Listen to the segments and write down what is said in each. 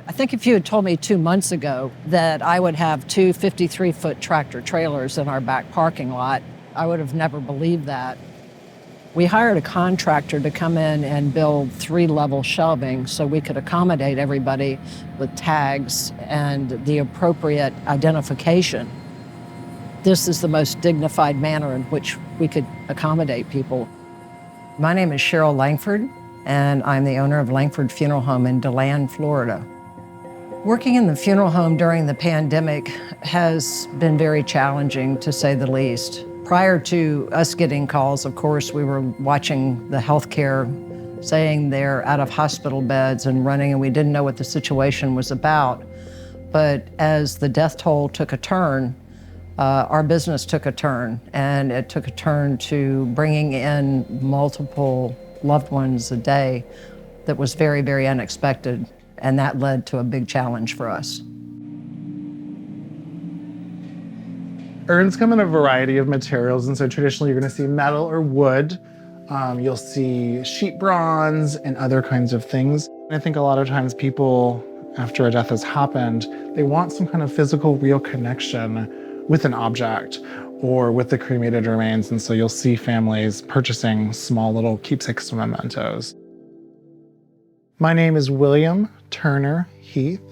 I think if you had told me 2 months ago that I would have two 53-foot tractor trailers in our back parking lot, I would have never believed that. We hired a contractor to come in and build 3-level shelving so we could accommodate everybody with tags and the appropriate identification. This is the most dignified manner in which we could accommodate people. My name is Cheryl Langford, and I'm the owner of Langford Funeral Home in DeLand, Florida. Working in the funeral home during the pandemic has been very challenging, to say the least. Prior to us getting calls, of course, we were watching the healthcare saying they're out of hospital beds and running, and we didn't know what the situation was about. But as the death toll took a turn, our business took a turn, and it took a turn to bringing in multiple loved ones a day that was very, very unexpected, and that led to a big challenge for us. Urns come in a variety of materials, and so traditionally you're going to see metal or wood. You'll see sheet bronze and other kinds of things. I think a lot of times people, after a death has happened, they want some kind of physical, real connection with an object or with the cremated remains, and so you'll see families purchasing small little keepsakes or mementos. My name is William Turner Heath.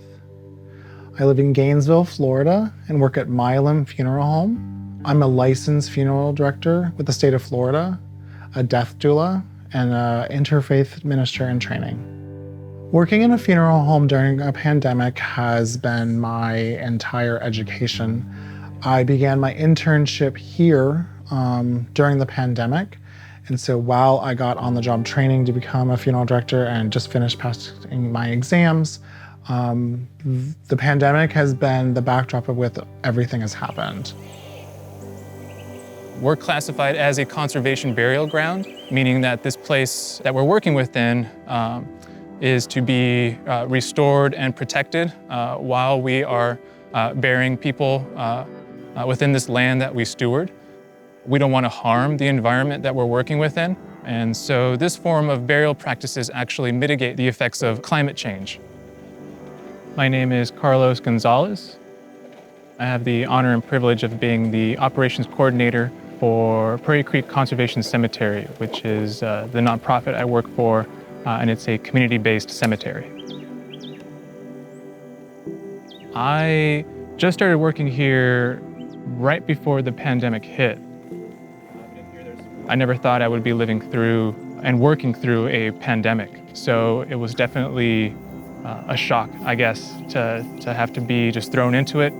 I live in Gainesville, Florida, and work at Milam Funeral Home. I'm a licensed funeral director with the state of Florida, a death doula, and an interfaith minister in training. Working in a funeral home during a pandemic has been my entire education. I began my internship here during the pandemic. And so while I got on the job training to become a funeral director and just finished passing my exams, the pandemic has been the backdrop of which everything has happened. We're classified as a conservation burial ground, meaning that this place that we're working within is to be restored and protected while we are burying people within this land that we steward. We don't want to harm the environment that we're working within, and so this form of burial practices actually mitigate the effects of climate change. My name is Carlos Gonzalez. I have the honor and privilege of being the operations coordinator for Prairie Creek Conservation Cemetery, which is the nonprofit I work for, and it's a community-based cemetery. I just started working here right before the pandemic hit. I never thought I would be living through and working through a pandemic. So it was definitely a shock, I guess, to have to be just thrown into it.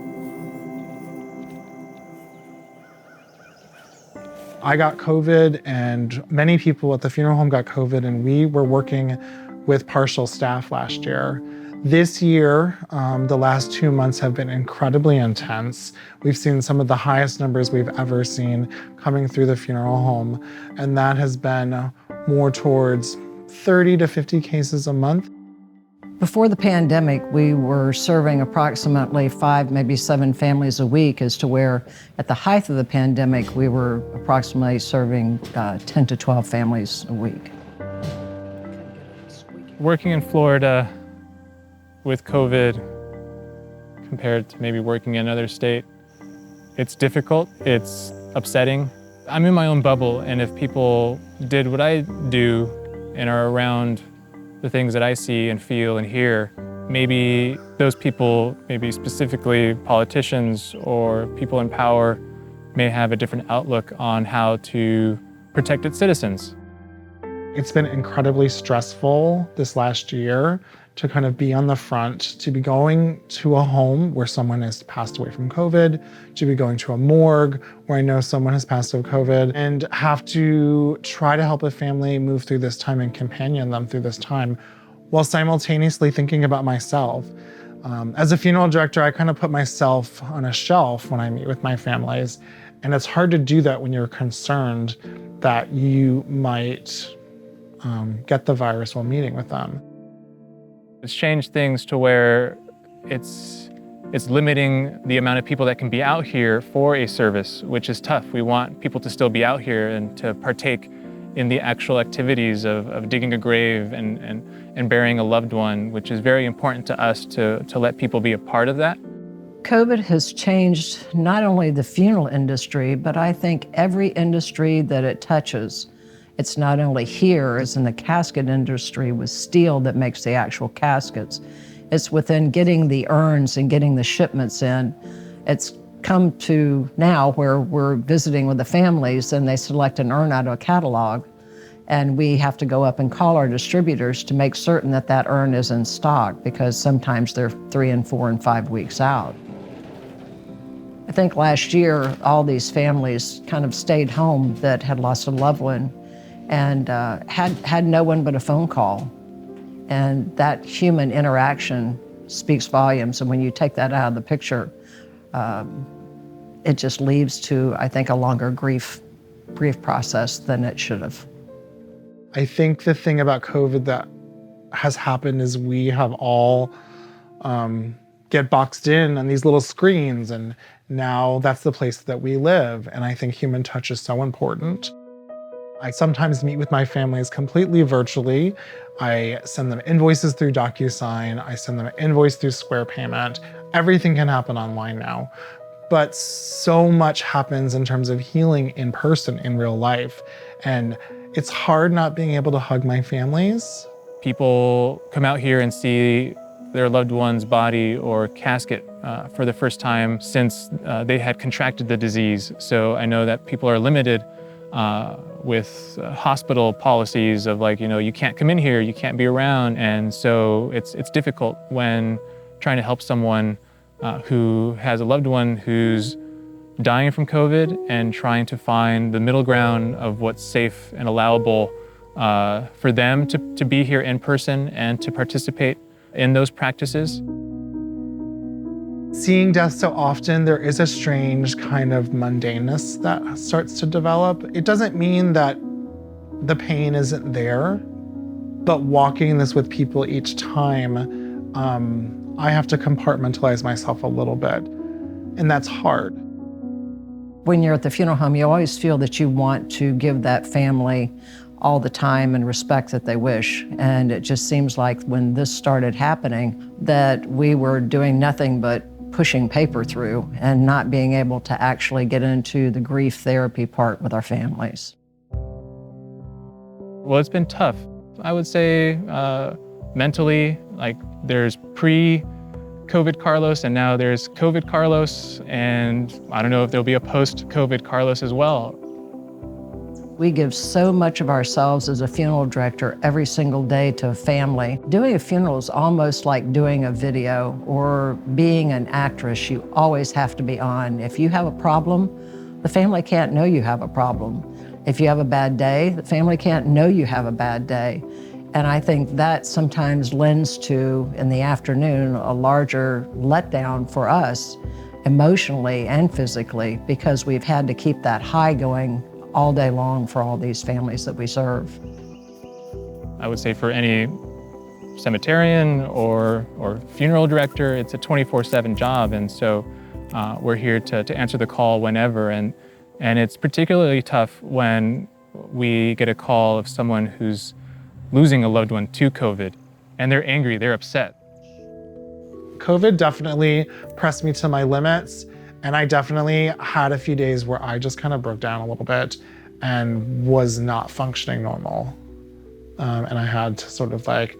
I got COVID, and many people at the funeral home got COVID, and we were working with partial staff last year. This year, the last 2 months have been incredibly intense. We've seen some of the highest numbers we've ever seen coming through the funeral home, and that has been more towards 30 to 50 cases a month. Before the pandemic, we were serving approximately 5, maybe 7 families a week, as to where at the height of the pandemic, we were approximately serving 10 to 12 families a week. Working in Florida with COVID compared to maybe working in another state, it's difficult, it's upsetting. I'm in my own bubble, and if people did what I do and are around the things that I see and feel and hear, maybe those people, maybe specifically politicians or people in power, may have a different outlook on how to protect its citizens. It's been incredibly stressful this last year to kind of be on the front, to be going to a home where someone has passed away from COVID, to be going to a morgue where I know someone has passed away from COVID, and have to try to help a family move through this time and companion them through this time while simultaneously thinking about myself. As a funeral director, I kind of put myself on a shelf when I meet with my families, and it's hard to do that when you're concerned that you might get the virus while meeting with them. It's changed things to where it's limiting the amount of people that can be out here for a service, which is tough. We want people to still be out here and to partake in the actual activities of digging a grave and burying a loved one, which is very important to us to let people be a part of that. COVID has changed not only the funeral industry, but I think every industry that it touches. It's not only here, as in the casket industry with steel that makes the actual caskets. It's within getting the urns and getting the shipments in. It's come to now where we're visiting with the families and they select an urn out of a catalog, and we have to go up and call our distributors to make certain that that urn is in stock, because sometimes they're 3 and 4 and 5 weeks out. I think last year all these families kind of stayed home that had lost a loved one and had no one but a phone call, and that human interaction speaks volumes. And when you take that out of the picture, it just leads to, I think, a longer grief process than it should have. I think the thing about COVID that has happened is we have all get boxed in on these little screens, and now that's the place that we live. And I think human touch is so important. I sometimes meet with my families completely virtually. I send them invoices through DocuSign. I send them an invoice through Square Payment. Everything can happen online now. But so much happens in terms of healing in person, in real life. And it's hard not being able to hug my families. People come out here and see their loved one's body or casket for the first time since they had contracted the disease. So I know that people are limited with hospital policies of, like, you can't come in here, you can't be around. And so it's difficult when trying to help someone who has a loved one who's dying from COVID and trying to find the middle ground of what's safe and allowable for them to be here in person and to participate in those practices. Seeing death so often, there is a strange kind of mundaneness that starts to develop. It doesn't mean that the pain isn't there, but walking this with people each time, I have to compartmentalize myself a little bit, and that's hard. When you're at the funeral home, you always feel that you want to give that family all the time and respect that they wish. And it just seems like when this started happening, that we were doing nothing but pushing paper through and not being able to actually get into the grief therapy part with our families. Well, it's been tough. I would say mentally, like, there's pre-COVID Carlos and now there's COVID Carlos, and I don't know if there'll be a post-COVID Carlos as well. We give so much of ourselves as a funeral director every single day to a family. Doing a funeral is almost like doing a video or being an actress. You always have to be on. If you have a problem, the family can't know you have a problem. If you have a bad day, the family can't know you have a bad day. And I think that sometimes lends to, in the afternoon, a larger letdown for us emotionally and physically, because we've had to keep that high going all day long for all these families that we serve. I would say for any cemeterian or funeral director, it's a 24/7 job, and so we're here to answer the call whenever, and it's particularly tough when we get a call of someone who's losing a loved one to COVID, and they're angry, they're upset. COVID definitely pressed me to my limits. And I definitely had a few days where I just kind of broke down a little bit and was not functioning normal. And I had to sort of like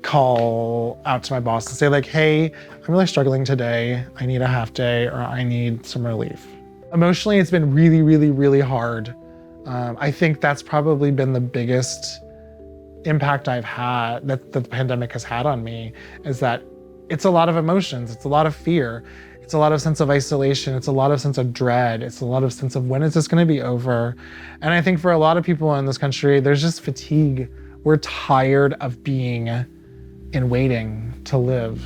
call out to my boss and say, like, hey, I'm really struggling today. I need a half day, or I need some relief. Emotionally, it's been really, really, really hard. I think that's probably been the biggest impact I've had, that the pandemic has had on me, is that it's a lot of emotions. It's a lot of fear. It's a lot of sense of isolation. It's a lot of sense of dread. It's a lot of sense of, when is this going to be over? And I think for a lot of people in this country, there's just fatigue. We're tired of being in waiting to live.